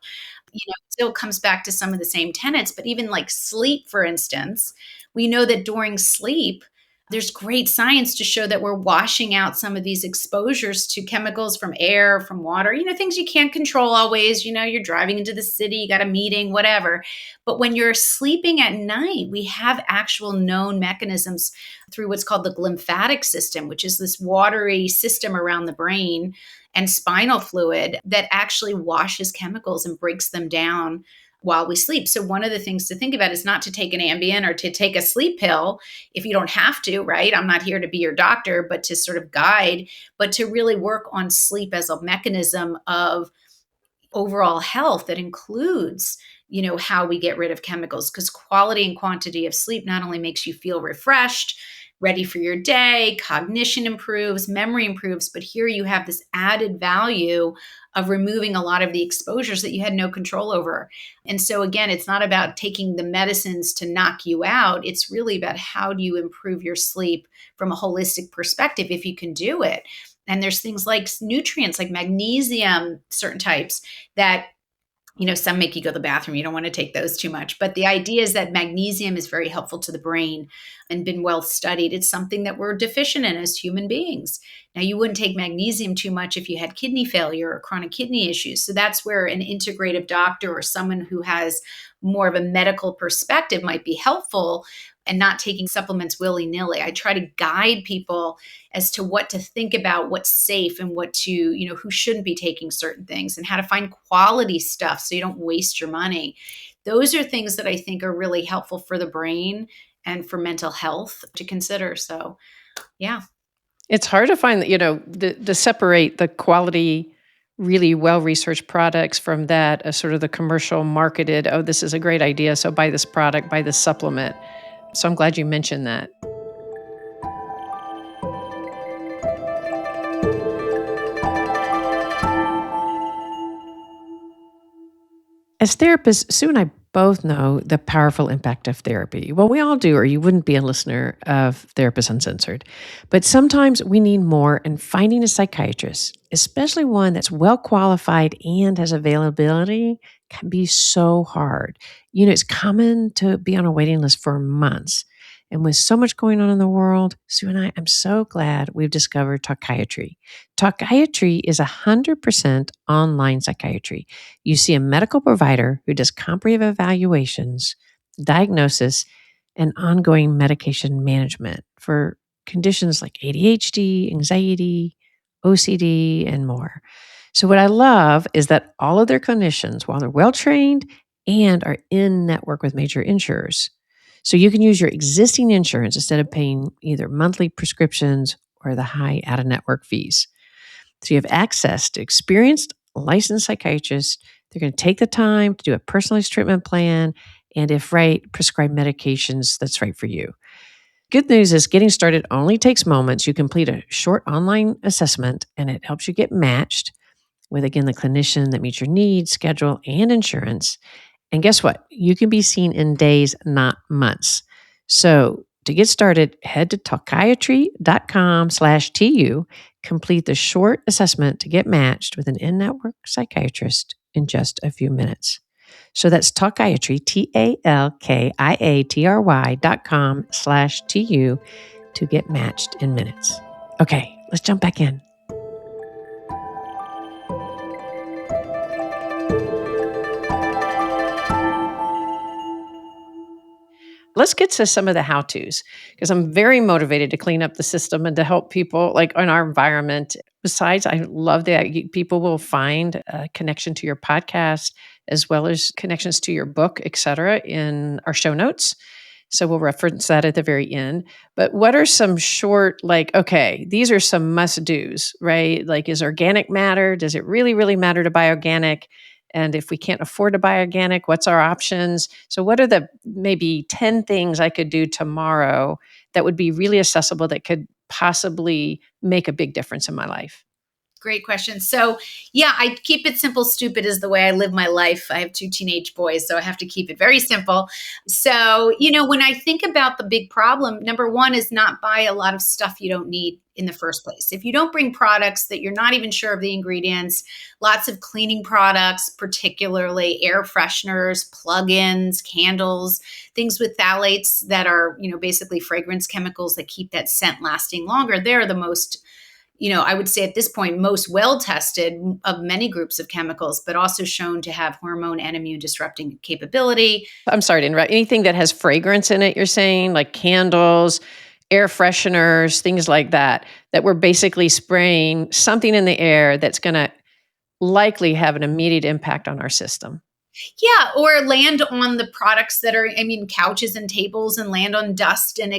it still comes back to some of the same tenets. But even like sleep, for instance, we know that during sleep, there's great science to show that we're washing out some of these exposures to chemicals from air, from water, things you can't control always. You're driving into the city, you got a meeting, whatever. But when you're sleeping at night, we have actual known mechanisms through what's called the lymphatic system, which is this watery system around the brain and spinal fluid that actually washes chemicals and breaks them down while we sleep. So one of the things to think about is not to take an Ambien or to take a sleep pill if you don't have to, right? I'm not here to be your doctor, but to sort of guide, but to really work on sleep as a mechanism of overall health that includes, how we get rid of chemicals, because quality and quantity of sleep not only makes you feel refreshed, ready for your day, cognition improves, memory improves, but here you have this added value of removing a lot of the exposures that you had no control over. And so again, it's not about taking the medicines to knock you out. It's really about how do you improve your sleep from a holistic perspective, if you can do it. And there's things like nutrients, like magnesium, certain types that some make you go to the bathroom. You don't want to take those too much. But the idea is that magnesium is very helpful to the brain and been well studied. It's something that we're deficient in as human beings. Now, you wouldn't take magnesium too much if you had kidney failure or chronic kidney issues. So that's where an integrative doctor or someone who has more of a medical perspective might be helpful, and not taking supplements willy-nilly. I try to guide people as to what to think about, what's safe, and what to, who shouldn't be taking certain things, and how to find quality stuff so you don't waste your money. Those are things that I think are really helpful for the brain and for mental health to consider. So, yeah. It's hard to find, to separate the quality, really well-researched products from that sort of the commercial marketed, oh, this is a great idea, so buy this product, buy this supplement. So I'm glad you mentioned that. As therapists, Sue and I both know the powerful impact of therapy. Well, we all do, or you wouldn't be a listener of Therapists Uncensored. But sometimes we need more, and finding a psychiatrist, especially one that's well qualified and has availability, can be so hard. It's common to be on a waiting list for months. And with so much going on in the world, Sue and I'm so glad we've discovered Talkiatry. Talkiatry is 100% online psychiatry. You see a medical provider who does comprehensive evaluations, diagnosis, and ongoing medication management for conditions like ADHD, anxiety, OCD, and more. So, what I love is that all of their clinicians, while they're well trained and are in network with major insurers. So, you can use your existing insurance instead of paying either monthly prescriptions or the high out of network fees. So, you have access to experienced, licensed psychiatrists. They're going to take the time to do a personalized treatment plan and, if right, prescribe medications that's right for you. Good news is getting started only takes moments. You complete a short online assessment and it helps you get matched with, again, the clinician that meets your needs, schedule, and insurance. And guess what? You can be seen in days, not months. So to get started, head to talkiatry.com/TU, complete the short assessment to get matched with an in-network psychiatrist in just a few minutes. So that's Talkiatry, TALKIATRY.com/TU to get matched in minutes. Okay, let's jump back in. Let's get to some of the how-tos because I'm very motivated to clean up the system and to help people like in our environment. Besides, I love that people will find a connection to your podcast as well as connections to your book, et cetera, in our show notes. So we'll reference that at the very end. But what are some short, like, okay, these are some must-dos, right? Like, is organic matter? Does it really, really matter to buy organic? And if we can't afford to buy organic, what's our options? So what are the maybe 10 things I could do tomorrow that would be really accessible that could possibly make a big difference in my life? Great question. So, yeah, I keep it simple. Stupid is the way I live my life. I have 2 teenage boys, so I have to keep it very simple. So, when I think about the big problem, number one is not buy a lot of stuff you don't need in the first place. If you don't bring products that you're not even sure of the ingredients, lots of cleaning products, particularly air fresheners, plug-ins, candles, things with phthalates that are, basically fragrance chemicals that keep that scent lasting longer, they're the most I would say at this point, most well tested of many groups of chemicals, but also shown to have hormone and immune disrupting capability. I'm sorry to interrupt. Anything that has fragrance in it, you're saying, like candles, air fresheners, things like that, that we're basically spraying something in the air that's going to likely have an immediate impact on our system. Yeah, or land on the products that are, couches and tables and land on dust and,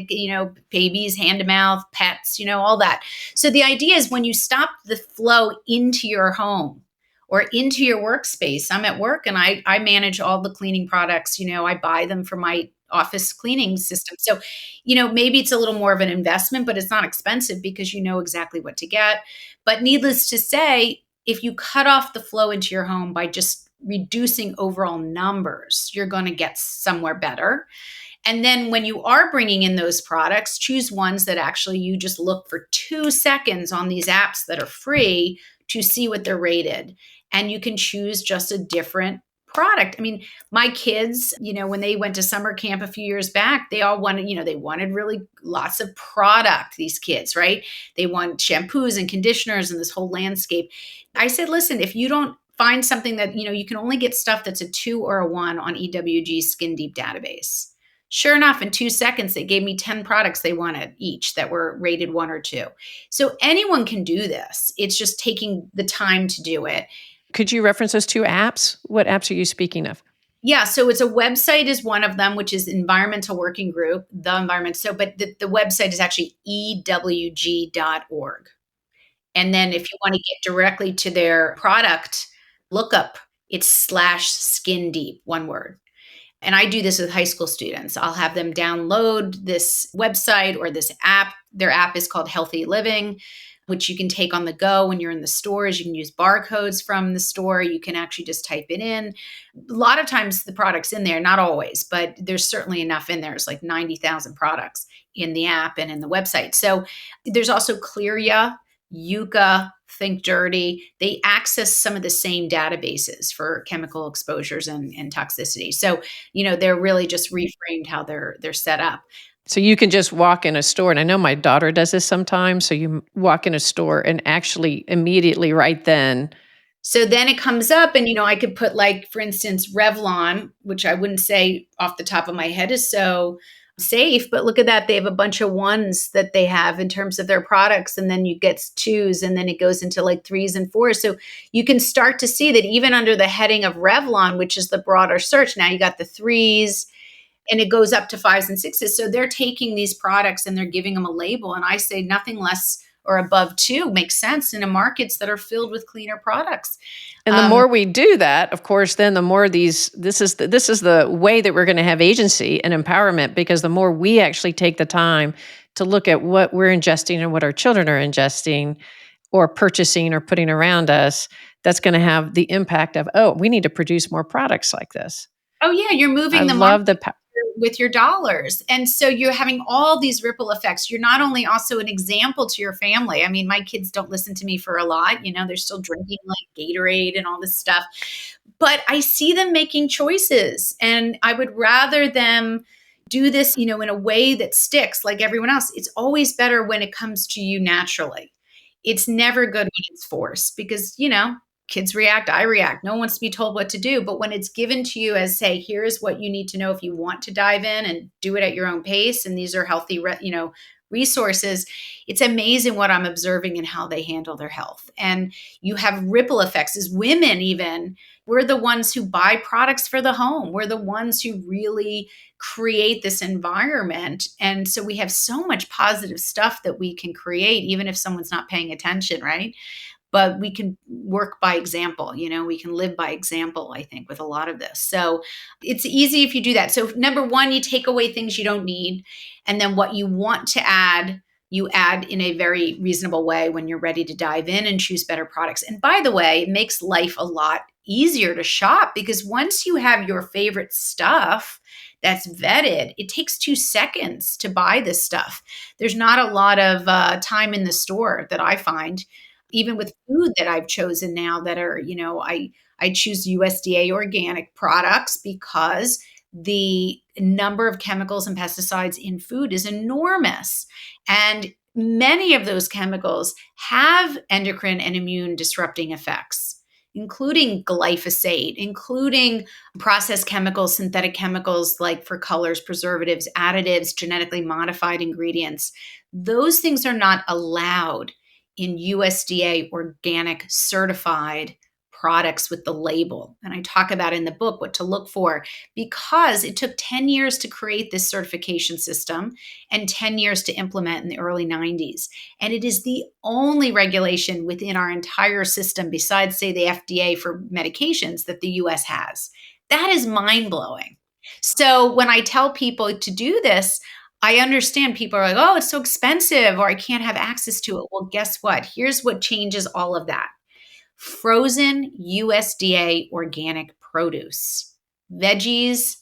babies, hand to mouth, pets, all that. So the idea is when you stop the flow into your home or into your workspace, I'm at work and I manage all the cleaning products, I buy them for my office cleaning system. So, maybe it's a little more of an investment, but it's not expensive because you know exactly what to get. But needless to say, if you cut off the flow into your home by just reducing overall numbers, you're going to get somewhere better. And then when you are bringing in those products, choose ones that actually you just look for 2 seconds on these apps that are free to see what they're rated. And you can choose just a different product. My kids, when they went to summer camp a few years back, they all wanted, they wanted really lots of product, these kids, right? They want shampoos and conditioners and this whole landscape. I said, listen, if you don't find something that, you can only get stuff that's a 2 or a 1 on EWG's Skin Deep database. Sure enough, in 2 seconds, they gave me 10 products they wanted each that were rated 1 or 2. So anyone can do this. It's just taking the time to do it. Could you reference those 2 apps? What apps are you speaking of? Yeah, so it's a website is one of them, which is Environmental Working Group, the environment. So, but the website is actually ewg.org. And then if you want to get directly to their product lookup, it's /skin deep, one word. And I do this with high school students. I'll have them download this website or this app. Their app is called Healthy Living, which you can take on the go when you're in the stores. You can use barcodes from the store. You can actually just type it in. A lot of times the product's in there, not always, but there's certainly enough in there. It's like 90,000 products in the app and in the website. So there's also Clearia, Yucca, Think Dirty. They access some of the same databases for chemical exposures and toxicity. So, they're really just reframed how they're set up. So you can just walk in a store, and I know my daughter does this sometimes. So you walk in a store and actually immediately right then. So then it comes up, and I could put, like, for instance, Revlon, which I wouldn't say off the top of my head is so safe, but look at that. They have a bunch of ones that they have in terms of their products, and then you get twos, and then it goes into like threes and fours. So you can start to see that even under the heading of Revlon, which is the broader search, now you got the threes, and it goes up to fives and sixes. So they're taking these products and they're giving them a label. And I say nothing less or above two makes sense in markets that are filled with cleaner products. And the more we do that, of course, then the more this is the way that we're going to have agency and empowerment, because the more we actually take the time to look at what we're ingesting and what our children are ingesting or purchasing or putting around us, that's going to have the impact of, oh, we need to produce more products like this. Oh yeah, you're moving I the love market with your dollars. And so you're having all these ripple effects. You're not only also an example to your family. I mean, my kids don't listen to me for a lot. They're still drinking like Gatorade and all this stuff. But I see them making choices. And I would rather them do this, in a way that sticks like everyone else. It's always better when it comes to you naturally. It's never good when it's forced because, kids react, I react. No one wants to be told what to do. But when it's given to you as, say, here's what you need to know if you want to dive in and do it at your own pace, and these are healthy, resources, it's amazing what I'm observing and how they handle their health. And you have ripple effects as women, even. We're the ones who buy products for the home. We're the ones who really create this environment. And so we have so much positive stuff that we can create, even if someone's not paying attention, right? But we can work by example, we can live by example, I think, with a lot of this. So it's easy if you do that. So number one, you take away things you don't need. And then what you want to add, you add in a very reasonable way when you're ready to dive in and choose better products. And by the way, it makes life a lot easier to shop because once you have your favorite stuff that's vetted, it takes 2 seconds to buy this stuff. There's not a lot of time in the store that I find. Even with food that I've chosen now that are, I choose USDA organic products because the number of chemicals and pesticides in food is enormous. And many of those chemicals have endocrine and immune disrupting effects, including glyphosate, including processed chemicals, synthetic chemicals like for colors, preservatives, additives, genetically modified ingredients. Those things are not allowed in USDA organic certified products with the label. And I talk about in the book what to look for because it took 10 years to create this certification system and 10 years to implement in the early 90s. And it is the only regulation within our entire system besides, say, the FDA for medications that the US has. That is mind-blowing. So when I tell people to do this, I understand people are like, oh, it's so expensive or I can't have access to it. Well, guess what? Here's what changes all of that. Frozen USDA organic produce, veggies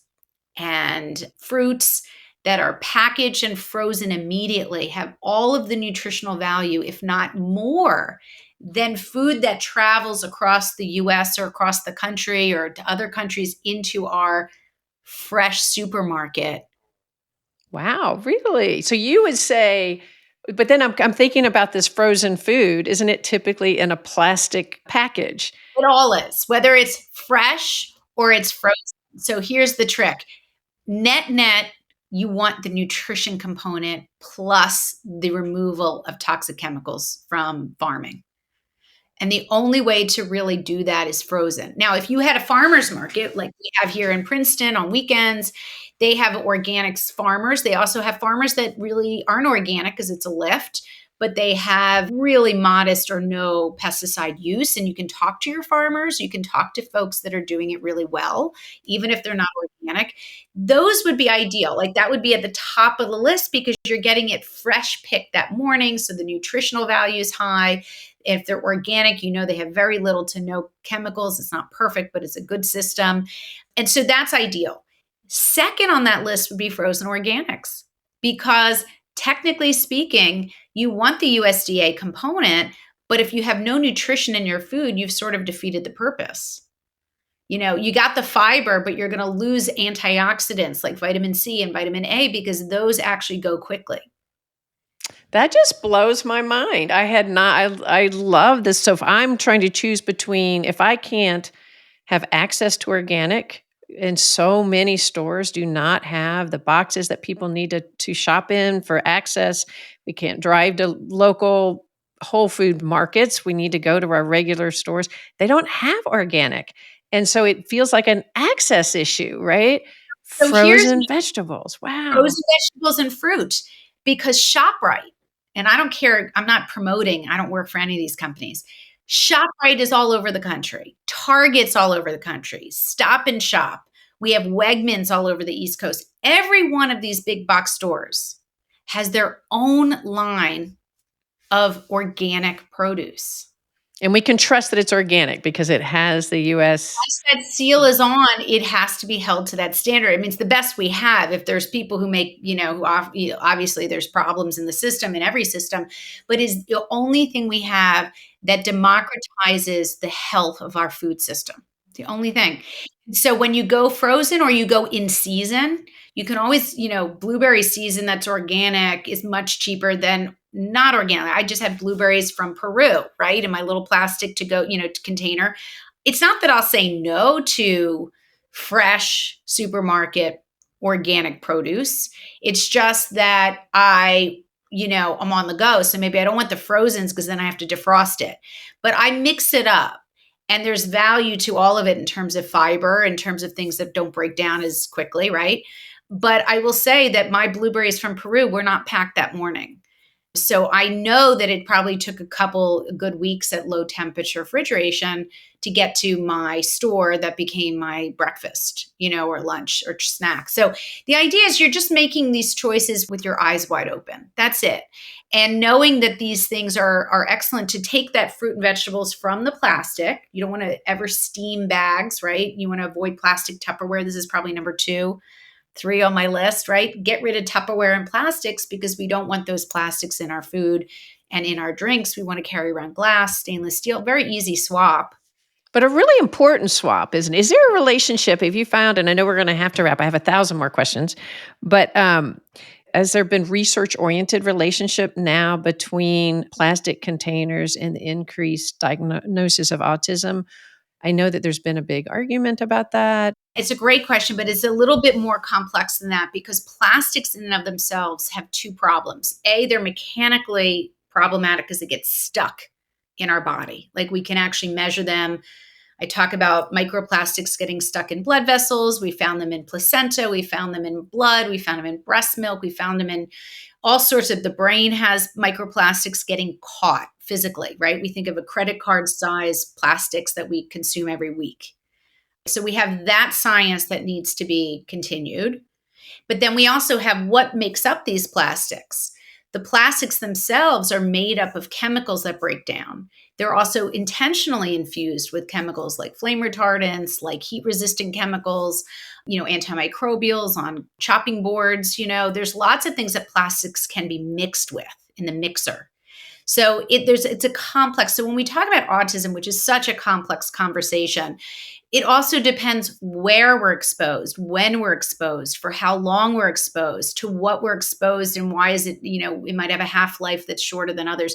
and fruits that are packaged and frozen immediately have all of the nutritional value, if not more, than food that travels across the US or across the country or to other countries into our fresh supermarket. Wow, really? So you would say, but then I'm thinking about this frozen food. Isn't it typically in a plastic package? It all is, whether it's fresh or it's frozen. So here's the trick. Net, you want the nutrition component plus the removal of toxic chemicals from farming. And the only way to really do that is frozen. Now, if you had a farmer's market like we have here in Princeton on weekends, they have organics farmers. They also have farmers that really aren't organic because it's a lift, but they have really modest or no pesticide use. And you can talk to your farmers. You can talk to folks that are doing it really well, even if they're not organic. Those would be ideal. Like that would be at the top of the list because you're getting it fresh picked that morning. So the nutritional value is high. If they're organic, they have very little to no chemicals. It's not perfect, but it's a good system. And so that's ideal. Second on that list would be frozen organics because technically speaking, you want the USDA component, but if you have no nutrition in your food, you've sort of defeated the purpose. You got the fiber, but you're going to lose antioxidants like vitamin C and vitamin A because those actually go quickly. That just blows my mind. I had not, I love this. So if I'm trying to choose between, if I can't have access to organic, and so many stores do not have the boxes that people need to shop in for access. We can't drive to local whole food markets. We need to go to our regular stores. They don't have organic. And so it feels like an access issue, right? So here's Frozen vegetables. Wow. frozen vegetables and fruit because ShopRite, and I don't care, I'm not promoting, I don't work for any of these companies. ShopRite is all over the country. Target's all over the country. Stop and Shop. We have Wegmans all over the East Coast. Every one of these big box stores has their own line of organic produce. And we can trust that it's organic because it has the US. Once that seal is on, it has to be held to that standard. I mean, it's the best we have. If there's people who make, obviously there's problems in the system, in every system, but is the only thing we have that democratizes the health of our food system. The only thing. So when you go frozen or you go in season, you can always, blueberry season that's organic is much cheaper than not organic. I just had blueberries from Peru, right? In my little plastic to go, container. It's not that I'll say no to fresh supermarket organic produce. It's just that I'm on the go. So maybe I don't want the frozens because then I have to defrost it. But I mix it up. And there's value to all of it in terms of fiber, in terms of things that don't break down as quickly, right? But I will say that my blueberries from Peru were not packed that morning. So I know that it probably took a couple good weeks at low temperature refrigeration to get to my store that became my breakfast, or lunch or snack. So the idea is you're just making these choices with your eyes wide open. That's it. And knowing that these things are excellent to take that fruit and vegetables from the plastic. You don't want to ever steam bags, right? You want to avoid plastic Tupperware. This is probably number 2. 3 on my list, right? Get rid of Tupperware and plastics because we don't want those plastics in our food and in our drinks. We want to carry around glass, stainless steel, very easy swap. But a really important swap, isn't it? Is there a relationship, have you found, and I know we're going to have to wrap, I have 1,000 more questions, but has there been research-oriented relationship now between plastic containers and the increased diagnosis of autism? I know that there's been a big argument about that. It's a great question, but it's a little bit more complex than that because plastics in and of themselves have 2 problems. A, they're mechanically problematic because they get stuck in our body. Like we can actually measure them. I talk about microplastics getting stuck in blood vessels. We found them in placenta. We found them in blood. We found them in breast milk. We found them in all sorts of, the brain has microplastics getting caught physically, right? We think of a credit card size plastics that we consume every week. So we have that science that needs to be continued. But then we also have what makes up these plastics. The plastics themselves are made up of chemicals that break down. They're also intentionally infused with chemicals like flame retardants, like heat resistant chemicals, antimicrobials on chopping boards. There's lots of things that plastics can be mixed with in the mixer. So it's a complex. So when we talk about autism, which is such a complex conversation, it also depends where we're exposed, when we're exposed, for how long we're exposed, to what we're exposed, and why is it, it might have a half-life that's shorter than others.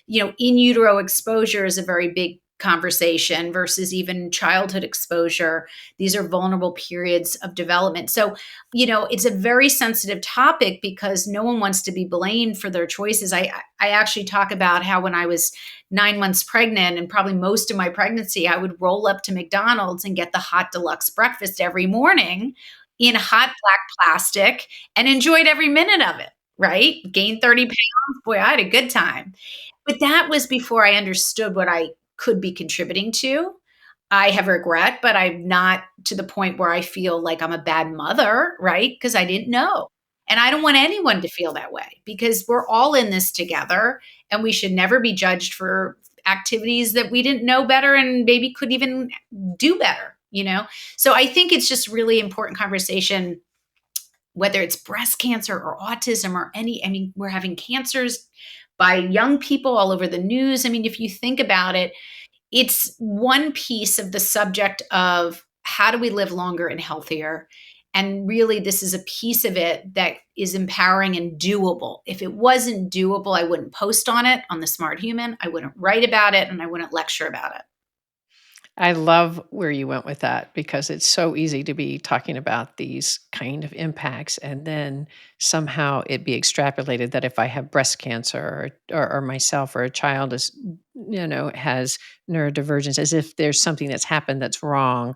In utero exposure is a very big conversation versus even childhood exposure. These are vulnerable periods of development. So, it's a very sensitive topic because no one wants to be blamed for their choices. I actually talk about how when I was 9 months pregnant and probably most of my pregnancy, I would roll up to McDonald's and get the hot deluxe breakfast every morning in hot black plastic and enjoyed every minute of it, right? Gained 30 pounds. Boy, I had a good time. But that was before I understood what I could be contributing to. I have regret, but I'm not to the point where I feel like I'm a bad mother, right? Because I didn't know. And I don't want anyone to feel that way because we're all in this together and we should never be judged for activities that we didn't know better and maybe could even do better, So I think it's just really important conversation, whether it's breast cancer or autism or we're having cancers by young people all over the news. If you think about it, It's one piece of the subject of how do we live longer and healthier. And really, this is a piece of it that is empowering and doable. If it wasn't doable, I wouldn't post on it on The Smart Human. I wouldn't write about it and I wouldn't lecture about it. I love where you went with that because it's so easy to be talking about these kind of impacts and then somehow it be extrapolated that if I have breast cancer or myself or a child is, has neurodivergence, as if there's something that's happened that's wrong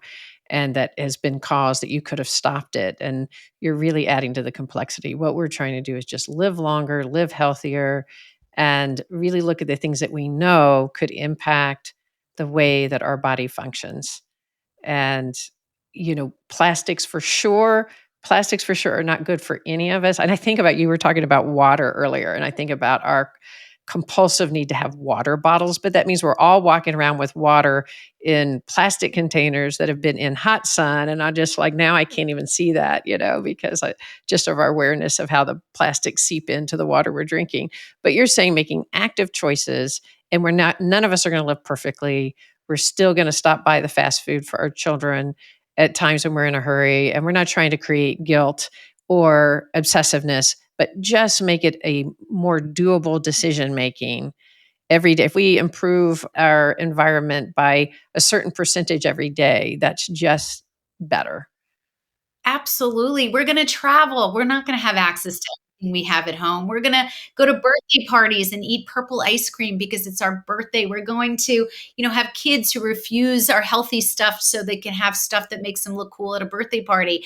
and that has been caused that you could have stopped it. And you're really adding to the complexity. What we're trying to do is just live longer, live healthier, and really look at the things that we know could impact the way that our body functions. And, plastics for sure are not good for any of us. And I think about you were talking about water earlier, and I think about our compulsive need to have water bottles, but that means we're all walking around with water in plastic containers that have been in hot sun. And I just like now I can't even see that, because just of our awareness of how the plastics seep into the water we're drinking. But you're saying making active choices, and none of us are going to live perfectly. We're still going to stop by the fast food for our children at times when we're in a hurry, and we're not trying to create guilt or obsessiveness, but just make it a more doable decision making every day. If we improve our environment by a certain percentage every day, that's just better. Absolutely. We're going to travel. We're not going to have access to everything we have at home. We're going to go to birthday parties and eat purple ice cream because it's our birthday. We're going to, have kids who refuse our healthy stuff so they can have stuff that makes them look cool at a birthday party.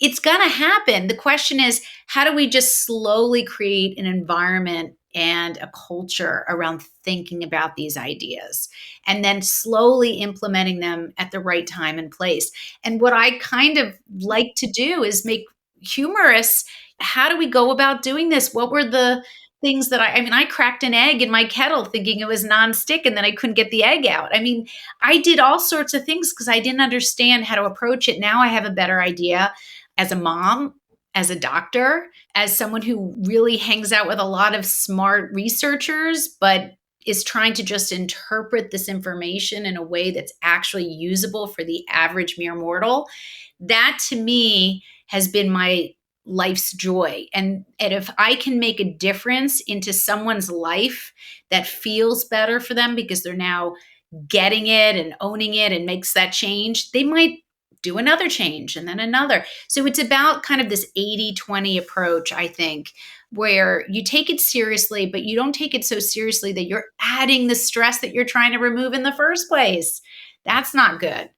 It's going to happen. The question is, how do we just slowly create an environment and a culture around thinking about these ideas and then slowly implementing them at the right time and place? And what I kind of like to do is make humorous. How do we go about doing this? What were the things that I cracked an egg in my kettle thinking it was nonstick and then I couldn't get the egg out. I did all sorts of things because I didn't understand how to approach it. Now I have a better idea as a mom, as a doctor, as someone who really hangs out with a lot of smart researchers, but is trying to just interpret this information in a way that's actually usable for the average mere mortal. That to me has been my life's joy. And if I can make a difference into someone's life that feels better for them because they're now getting it and owning it and makes that change, they might do another change and then another. So it's about kind of this 80-20 approach, I think, where you take it seriously, but you don't take it so seriously that you're adding the stress that you're trying to remove in the first place. That's not good.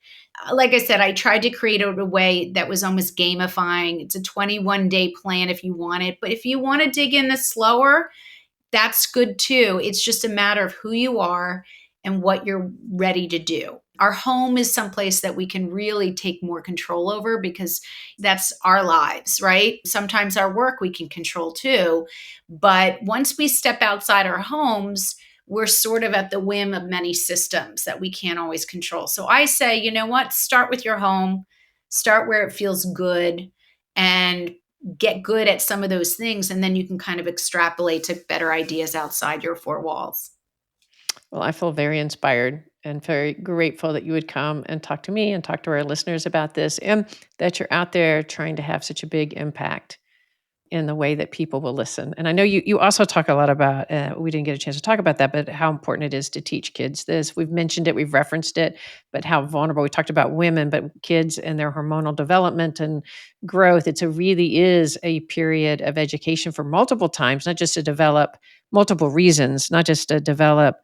Like I said, I tried to create a way that was almost gamifying. It's a 21-day plan if you want it. But if you want to dig in this slower, that's good too. It's just a matter of who you are and what you're ready to do. Our home is someplace that we can really take more control over because that's our lives, right? Sometimes our work we can control too. But once we step outside our homes, we're sort of at the whim of many systems that we can't always control. So I say, you know what? Start with your home, start where it feels good, and get good at some of those things. And then you can kind of extrapolate to better ideas outside your four walls. Well, I feel very inspired and very grateful that you would come and talk to me and talk to our listeners about this and that you're out there trying to have such a big impact in the way that people will listen. And I know you also talk a lot about, we didn't get a chance to talk about that, but how important it is to teach kids this. We've mentioned it, we've referenced it, but how vulnerable. We talked about women, but kids and their hormonal development and growth. Really is a period of education for multiple times, not just to develop multiple reasons, not just to develop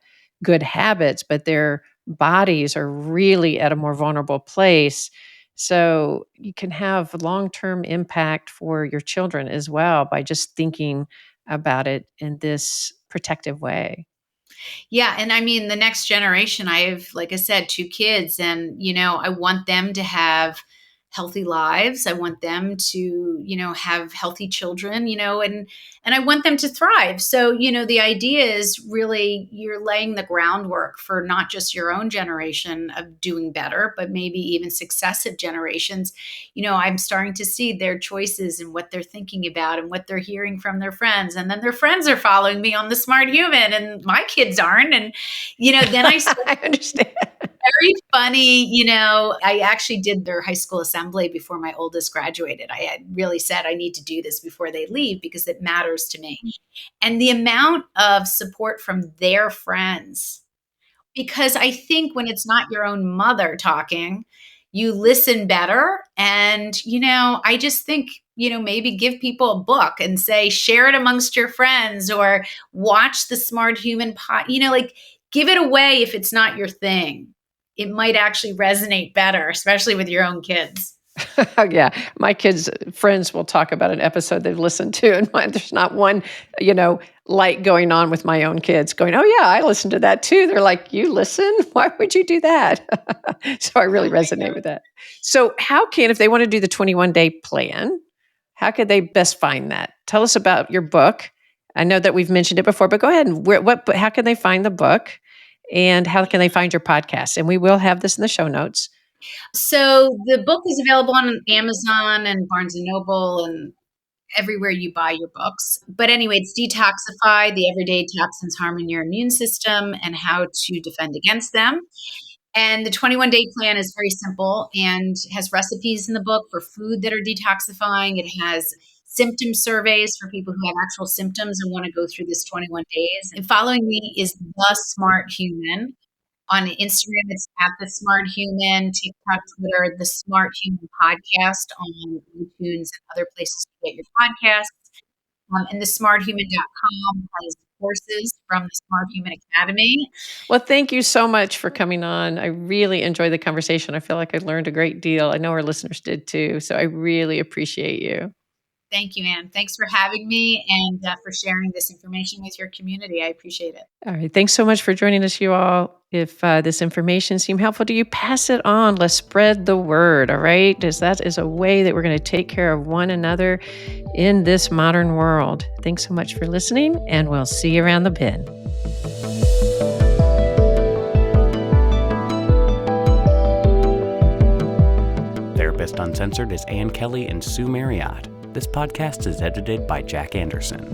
good habits, but their bodies are really at a more vulnerable place. So you can have long-term impact for your children as well by just thinking about it in this protective way. Yeah. And the next generation, I have, like I said, two kids, and, I want them to have healthy lives. I want them to, have healthy children, and I want them to thrive. So, the idea is really you're laying the groundwork for not just your own generation of doing better, but maybe even successive generations. I'm starting to see their choices and what they're thinking about and what they're hearing from their friends. And then their friends are following me on the Smart Human and my kids aren't. And, then I I understand. very funny. I actually did their high school assembly before my oldest graduated. I had really said I need to do this before they leave because it matters to me. And the amount of support from their friends, because I think when it's not your own mother talking, you listen better. And, I just think, maybe give people a book and say, share it amongst your friends or watch the Smart Human like give it away if it's not your thing. It might actually resonate better, especially with your own kids. Yeah, my kids' friends will talk about an episode they've listened to, and there's not one, light going on with my own kids going, "Oh yeah, I listened to that too." They're like, "You listen? Why would you do that?" So I really resonate with that. So how can, if they want to do the 21-day plan, how could they best find that? Tell us about your book. I know that we've mentioned it before, but go ahead and how can they find the book, and how can they find your podcast? And we will have this in the show notes. So the book is available on Amazon and Barnes and Noble and everywhere you buy your books. But anyway, it's Detoxify, the everyday toxins harming your immune system and how to defend against them. And the 21-day plan is very simple and has recipes in the book for food that are detoxifying. It has symptom surveys for people who have actual symptoms and want to go through this 21 days. And following me is The Smart Human. On Instagram, it's at The Smart Human, TikTok, Twitter, The Smart Human Podcast on iTunes and other places to get your podcasts. And thesmarthuman.com has courses from the Smart Human Academy. Well, thank you so much for coming on. I really enjoyed the conversation. I feel like I learned a great deal. I know our listeners did too. So I really appreciate you. Thank you, Anne. Thanks for having me and for sharing this information with your community. I appreciate it. All right. Thanks so much for joining us, you all. If this information seemed helpful to you, pass it on. Let's spread the word. All right. Because that is a way that we're going to take care of one another in this modern world. Thanks so much for listening, and we'll see you around the bend. Therapist Uncensored is Ann Kelley and Sue Marriott. This podcast is edited by Jack Anderson.